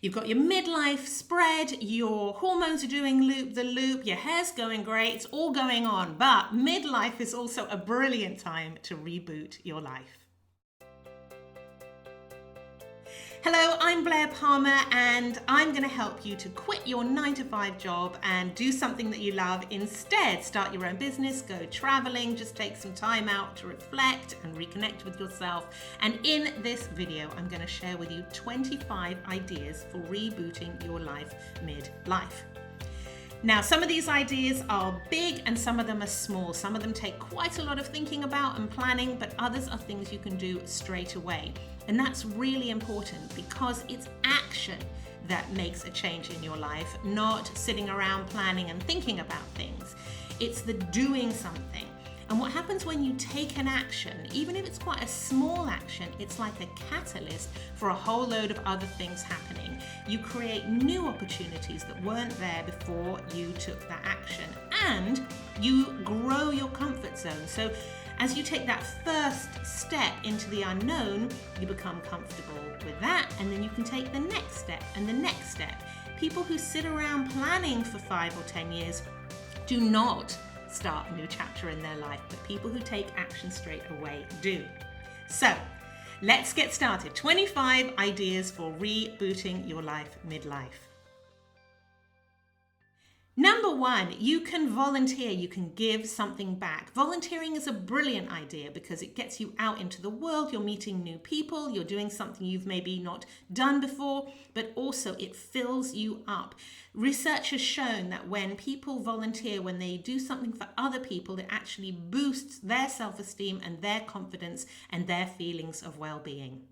You've got your midlife spread, your hormones are doing loop the loop, your hair's going great, it's all going on. But midlife is also a brilliant time to reboot your life. Hello, I'm Blair Palmer and I'm going to help you to quit your 9-to-5 job and do something that you love instead. Start your own business, go traveling, just take some time out to reflect and reconnect with yourself. And in this video, I'm going to share with you 25 ideas for rebooting your life midlife. Now, some of these ideas are big and some of them are small. Some of them take quite a lot of thinking about and planning, but others are things you can do straight away. And that's really important because it's action that makes a change in your life, not sitting around planning and thinking about things. It's the doing something. And what happens when you take an action, even if it's quite a small action, it's like a catalyst for a whole load of other things happening. You create new opportunities that weren't there before you took that action, and you grow your comfort zone. So as you take that first step into the unknown, you become comfortable with that, and then you can take the next step and the next step. People who sit around planning for 5 or 10 years do not start a new chapter in their life, but people who take action straight away do. So let's get started. 25 ideas for rebooting your life midlife. Number 1, you can volunteer, you can give something back. Volunteering is a brilliant idea because it gets you out into the world, you're meeting new people, you're doing something you've maybe not done before, but also it fills you up. Research has shown that when people volunteer, when they do something for other people, it actually boosts their self-esteem and their confidence and their feelings of well-being.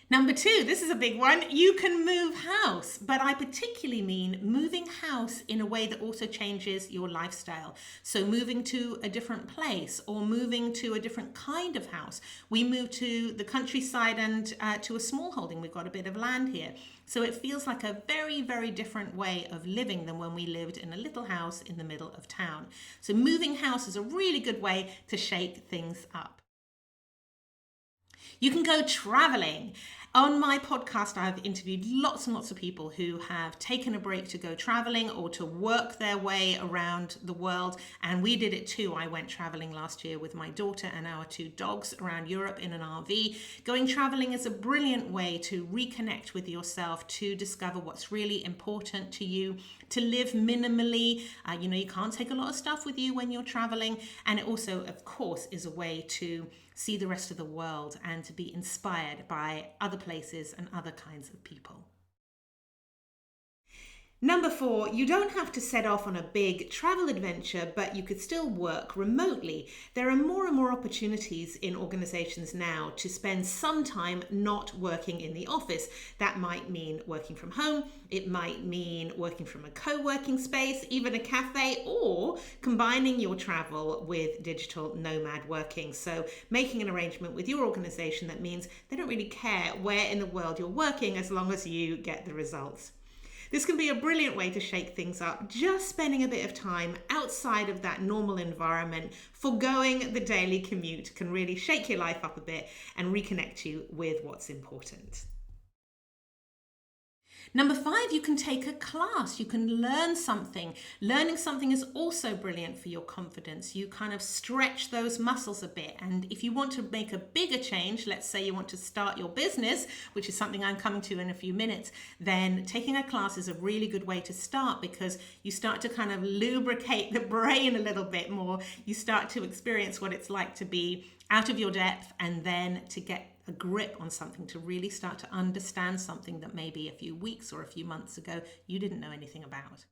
Number 2, this is a big one. You can move house, but I particularly mean moving house in a way that also changes your lifestyle. So moving to a different place or moving to a different kind of house. We moved to the countryside and to a small holding. We've got a bit of land here. So it feels like a very, very different way of living than when we lived in a little house in the middle of town. So moving house is a really good way to shake things up. You can go traveling. On my podcast, I've interviewed lots and lots of people who have taken a break to go traveling or to work their way around the world. And we did it too. I went traveling last year with my daughter and our 2 dogs around Europe in an RV. Going traveling is a brilliant way to reconnect with yourself, to discover what's really important to you, to live minimally. You can't take a lot of stuff with you when you're traveling. And it also, of course, is a way to see the rest of the world and to be inspired by other places and other kinds of people. Number 4, you don't have to set off on a big travel adventure, but you could still work remotely. There are more and more opportunities in organizations now to spend some time not working in the office. That might mean working from home. It might mean working from a co-working space, even a cafe, or combining your travel with digital nomad working. So making an arrangement with your organization that means they don't really care where in the world you're working as long as you get the results. This can be a brilliant way to shake things up. Just spending a bit of time outside of that normal environment, foregoing the daily commute, can really shake your life up a bit and reconnect you with what's important. Number 5, you can take a class. You can learn something. Learning something is also brilliant for your confidence. You kind of stretch those muscles a bit. And if you want to make a bigger change, let's say you want to start your business, which is something I'm coming to in a few minutes, then taking a class is a really good way to start because you start to kind of lubricate the brain a little bit more. You start to experience what it's like to be out of your depth and then to get a grip on something, to really start to understand something that maybe a few weeks or a few months ago you didn't know anything about.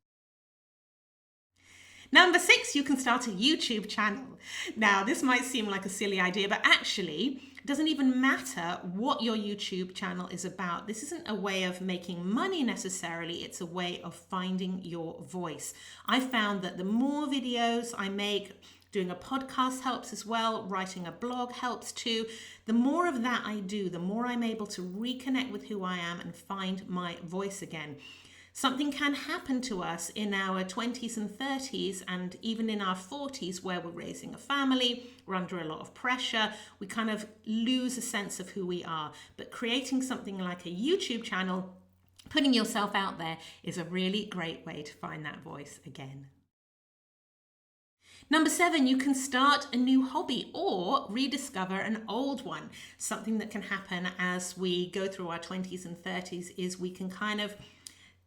Number 6, you can start a YouTube channel. Now, this might seem like a silly idea, but actually, it doesn't even matter what your YouTube channel is about. This isn't a way of making money necessarily. It's a way of finding your voice. I found that the more videos I make, doing a podcast helps as well. Writing a blog helps too. The more of that I do, the more I'm able to reconnect with who I am and find my voice again. Something can happen to us in our 20s and 30s and even in our 40s where we're raising a family, we're under a lot of pressure, we kind of lose a sense of who we are. But creating something like a YouTube channel, putting yourself out there, is a really great way to find that voice again. Number 7, you can start a new hobby or rediscover an old one. Something that can happen as we go through our 20s and 30s is we can kind of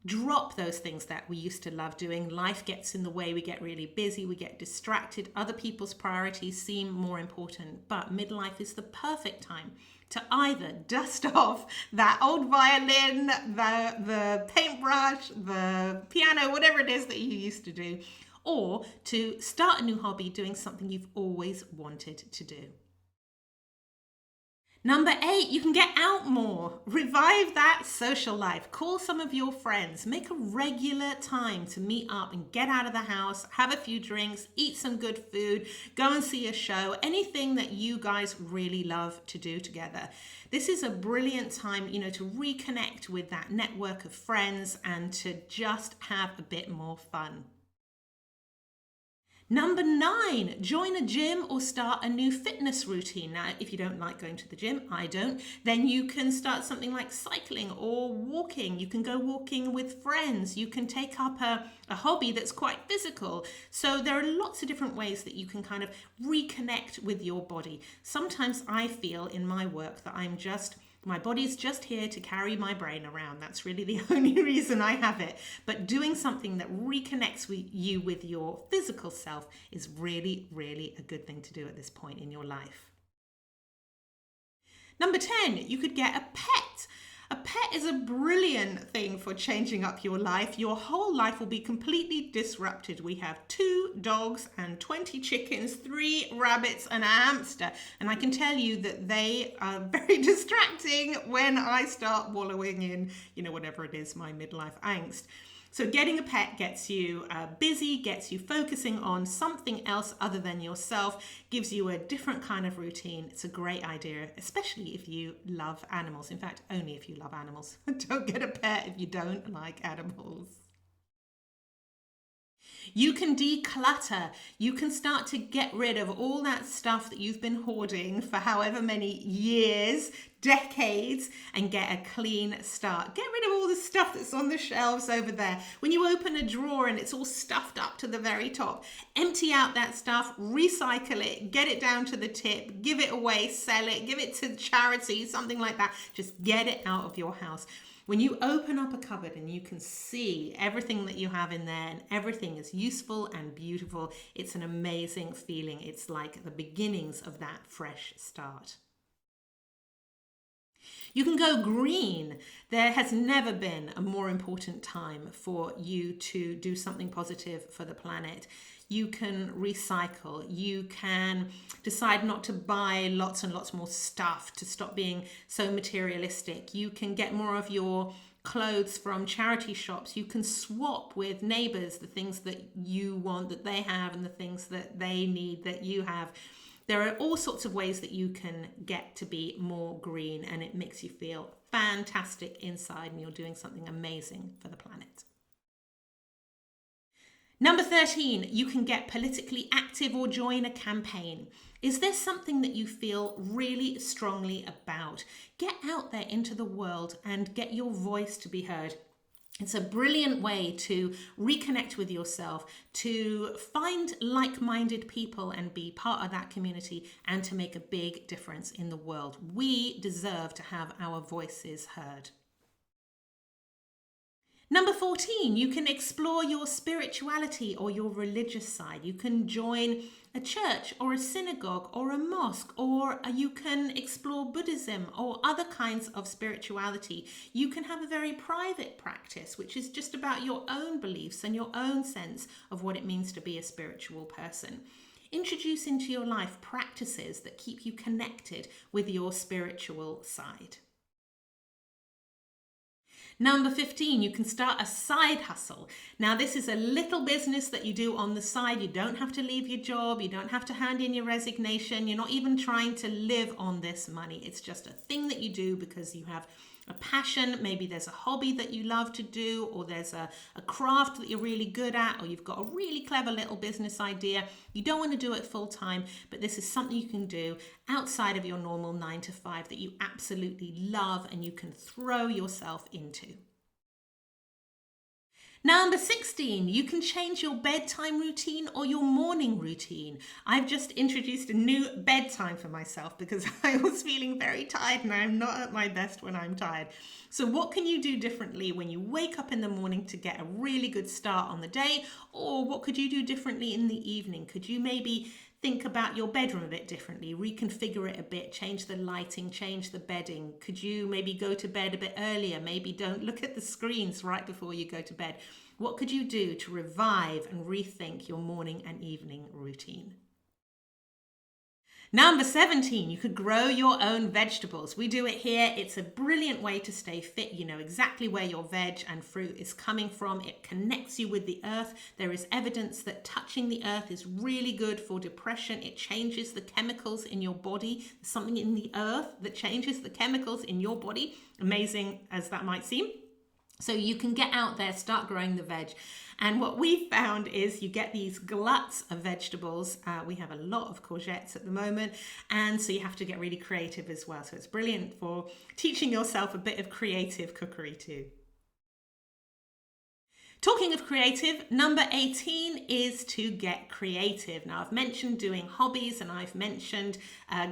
drop those things that we used to love doing. Life gets in the way, we get really busy, we get distracted, other people's priorities seem more important. But midlife is the perfect time to either dust off that old violin, the paintbrush, the piano, whatever it is that you used to do, or to start a new hobby doing something you've always wanted to do. Number 8, you can get out more. Revive that social life. Call some of your friends. Make a regular time to meet up and get out of the house, have a few drinks, eat some good food, go and see a show, anything that you guys really love to do together. This is a brilliant time, to reconnect with that network of friends and to just have a bit more fun. Number 9, join a gym or start a new fitness routine. Now, if you don't like going to the gym, I don't, then you can start something like cycling or walking. You can go walking with friends. You can take up a hobby that's quite physical. So there are lots of different ways that you can kind of reconnect with your body. Sometimes I feel in my work that my body's just here to carry my brain around. That's really the only reason I have it. But doing something that reconnects you with your physical self is really, really a good thing to do at this point in your life. Number 10, you could get a pet. A pet is a brilliant thing for changing up your life. Your whole life will be completely disrupted. We have 2 dogs and 20 chickens, 3 rabbits and a hamster. And I can tell you that they are very distracting when I start wallowing in, whatever it is, my midlife angst. So getting a pet gets you busy, gets you focusing on something else other than yourself, gives you a different kind of routine. It's a great idea, especially if you love animals. In fact, only if you love animals. Don't get a pet if you don't like animals. You can declutter. You can start to get rid of all that stuff that you've been hoarding for however many years, decades, and get a clean start. Get rid of all the stuff that's on the shelves over there. When you open a drawer and it's all stuffed up to the very top, empty out that stuff, recycle it, get it down to the tip, give it away, sell it, give it to charity, something like that. Just get it out of your house. When you open up a cupboard and you can see everything that you have in there and everything is useful and beautiful, it's an amazing feeling. It's like the beginnings of that fresh start. You can go green. There has never been a more important time for you to do something positive for the planet. You can recycle. You can decide not to buy lots and lots more stuff to stop being so materialistic. You can get more of your clothes from charity shops. You can swap with neighbors the things that you want that they have and the things that they need that you have. There are all sorts of ways that you can get to be more green, and it makes you feel fantastic inside and you're doing something amazing for the planet. Number 13, you can get politically active or join a campaign. Is there something that you feel really strongly about? Get out there into the world and get your voice to be heard. It's a brilliant way to reconnect with yourself, to find like-minded people and be part of that community, and to make a big difference in the world. We deserve to have our voices heard. Number 14, you can explore your spirituality or your religious side. You can join a church or a synagogue or a mosque, or you can explore Buddhism or other kinds of spirituality. You can have a very private practice, which is just about your own beliefs and your own sense of what it means to be a spiritual person. Introduce into your life practices that keep you connected with your spiritual side. Number 15, you can start a side hustle. Now, this is a little business that you do on the side. You don't have to leave your job. You don't have to hand in your resignation. You're not even trying to live on this money. It's just a thing that you do because you have a passion, maybe there's a hobby that you love to do, or there's a craft that you're really good at, or you've got a really clever little business idea. You don't want to do it full time, but this is something you can do outside of your normal 9 to 5 that you absolutely love and you can throw yourself into. Number 16, you can change your bedtime routine or your morning routine. I've just introduced a new bedtime for myself because I was feeling very tired and I'm not at my best when I'm tired. So what can you do differently when you wake up in the morning to get a really good start on the day? Or what could you do differently in the evening? Could you maybe think about your bedroom a bit differently, reconfigure it a bit, change the lighting, change the bedding? Could you maybe go to bed a bit earlier? Maybe don't look at the screens right before you go to bed. What could you do to revive and rethink your morning and evening routine? Number 17, you could grow your own vegetables. We do it here. It's a brilliant way to stay fit. You know exactly where your veg and fruit is coming from. It connects you with the earth. There is evidence that touching the earth is really good for depression. It changes the chemicals in your body. There's something in the earth that changes the chemicals in your body, amazing as that might seem. So you can get out there, start growing the veg. And what we found is you get these gluts of vegetables. We have a lot of courgettes at the moment. And so you have to get really creative as well. So it's brilliant for teaching yourself a bit of creative cookery too. Talking of creative, number 18 is to get creative. Now, I've mentioned doing hobbies and I've mentioned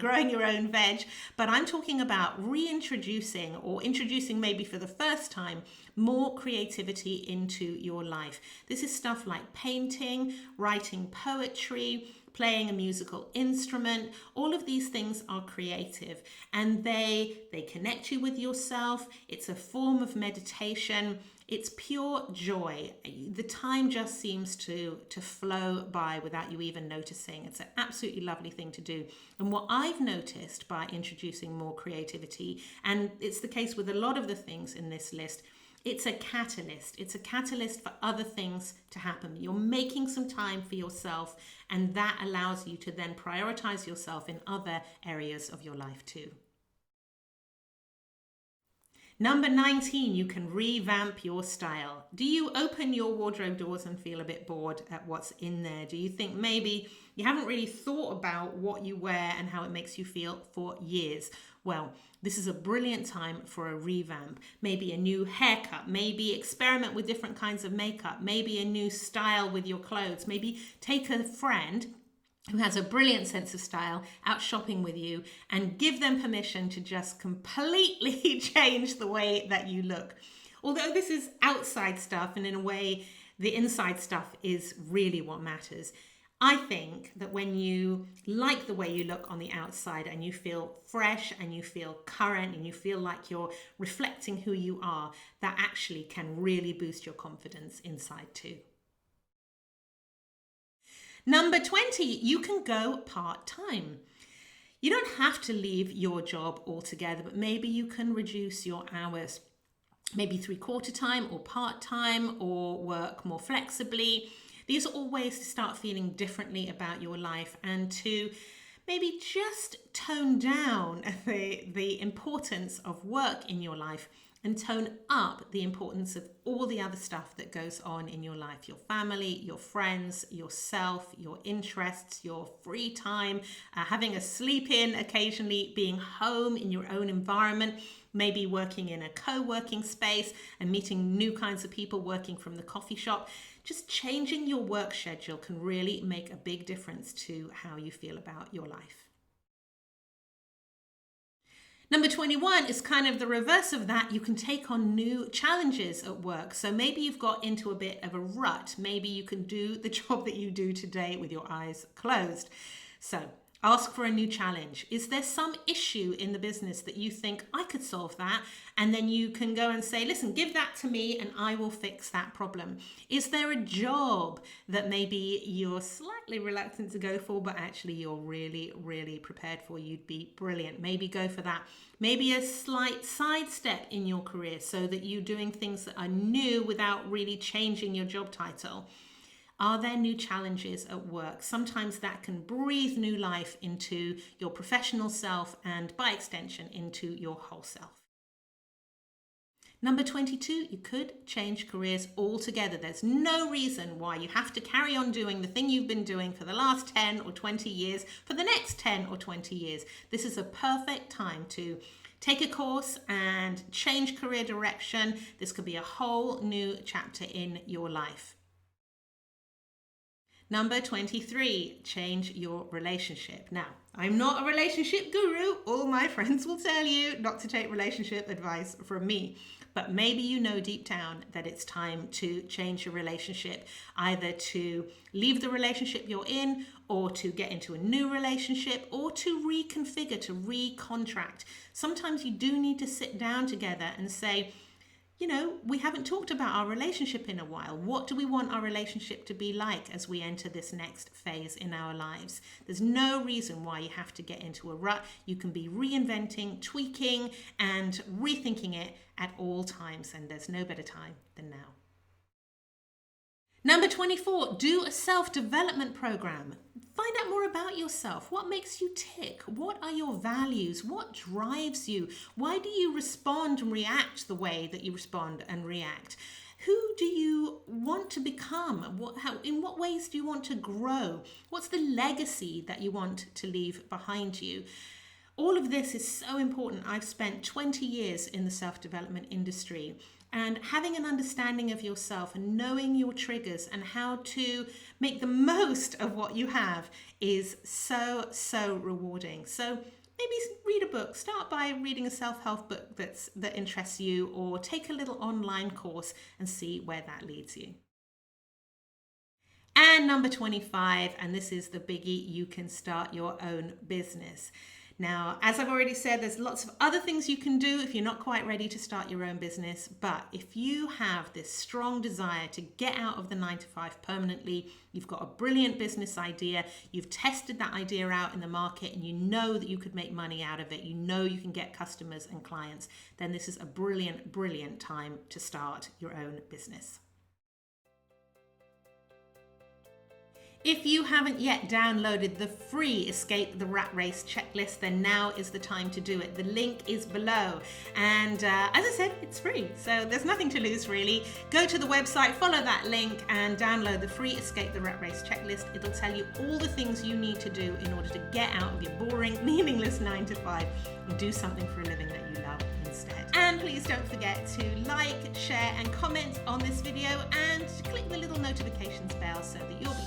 growing your own veg, but I'm talking about reintroducing or introducing maybe for the first time more creativity into your life. This is stuff like painting, writing poetry, playing a musical instrument. All of these things are creative and they connect you with yourself. It's a form of meditation. It's pure joy. The time just seems to flow by without you even noticing. It's an absolutely lovely thing to do. And what I've noticed by introducing more creativity, and it's the case with a lot of the things in this list, it's a catalyst. It's a catalyst for other things to happen. You're making some time for yourself, and that allows you to then prioritize yourself in other areas of your life too. Number 19, you can revamp your style. Do you open your wardrobe doors and feel a bit bored at what's in there? Do you think maybe you haven't really thought about what you wear and how it makes you feel for years? Well, this is a brilliant time for a revamp. Maybe a new haircut, maybe experiment with different kinds of makeup, maybe a new style with your clothes, maybe take a friend who has a brilliant sense of style out shopping with you and give them permission to just completely change the way that you look. Although this is outside stuff and in a way the inside stuff is really what matters. I think that when you like the way you look on the outside and you feel fresh and you feel current and you feel like you're reflecting who you are, that actually can really boost your confidence inside too. Number 20, you can go part-time. You don't have to leave your job altogether, but maybe you can reduce your hours, maybe 3/4 time or part-time, or work more flexibly. These are all ways to start feeling differently about your life and to maybe just tone down the importance of work in your life and tone up the importance of all the other stuff that goes on in your life, your family, your friends, yourself, your interests, your free time, having a sleep in occasionally, being home in your own environment, maybe working in a co-working space and meeting new kinds of people working from the coffee shop. Just changing your work schedule can really make a big difference to how you feel about your life. Number 21 is kind of the reverse of that. You can take on new challenges at work. So maybe you've got into a bit of a rut. Maybe you can do the job that you do today with your eyes closed. So ask for a new challenge. Is there some issue in the business that you think I could solve that? And then you can go and say, listen, give that to me and I will fix that problem. Is there a job that maybe you're slightly reluctant to go for, but actually you're really, really prepared for? You'd be brilliant. Maybe go for that. Maybe a slight sidestep in your career so that you're doing things that are new without really changing your job title. Are there new challenges at work? Sometimes that can breathe new life into your professional self and by extension into your whole self. Number 22, you could change careers altogether. There's no reason why you have to carry on doing the thing you've been doing for the last 10 or 20 years for the next 10 or 20 years. This is a perfect time to take a course and change career direction. This could be a whole new chapter in your life. Number 23, change your relationship. Now, I'm not a relationship guru. All my friends will tell you not to take relationship advice from me. But maybe you know deep down that it's time to change your relationship, either to leave the relationship you're in, or to get into a new relationship, or to reconfigure, to recontract. Sometimes you do need to sit down together and say, you know, we haven't talked about our relationship in a while. What do we want our relationship to be like as we enter this next phase in our lives? There's no reason why you have to get into a rut. You can be reinventing, tweaking, and rethinking it at all times, and there's no better time than now. Number 24, do a self-development program. Find out more about yourself. What makes you tick? What are your values? What drives you? Why do you respond and react the way that you respond and react? Who do you want to become? In what ways do you want to grow? What's the legacy that you want to leave behind you? All of this is so important. I've spent 20 years in the self-development industry, and having an understanding of yourself and knowing your triggers and how to make the most of what you have is so rewarding. So maybe read a book. Start by reading a self-help book that interests you, or take a little online course and see where that leads you. And number 25, and this is the biggie, you can start your own business. Now, as I've already said, there's lots of other things you can do if you're not quite ready to start your own business. But if you have this strong desire to get out of the 9-to-5 permanently, you've got a brilliant business idea, you've tested that idea out in the market, and you know that you could make money out of it, you know you can get customers and clients, then this is a brilliant time to start your own business. If you haven't yet downloaded the free Escape the Rat Race checklist, then now is the time to do it. The link is below. And as I said, it's free, so there's nothing to lose really. Go to the website, follow that link, and download the free Escape the Rat Race checklist. It'll tell you all the things you need to do in order to get out of your boring, meaningless 9-to-5 and do something for a living that you love instead. And please don't forget to like, share, and comment on this video, and click the little notifications bell so that you'll be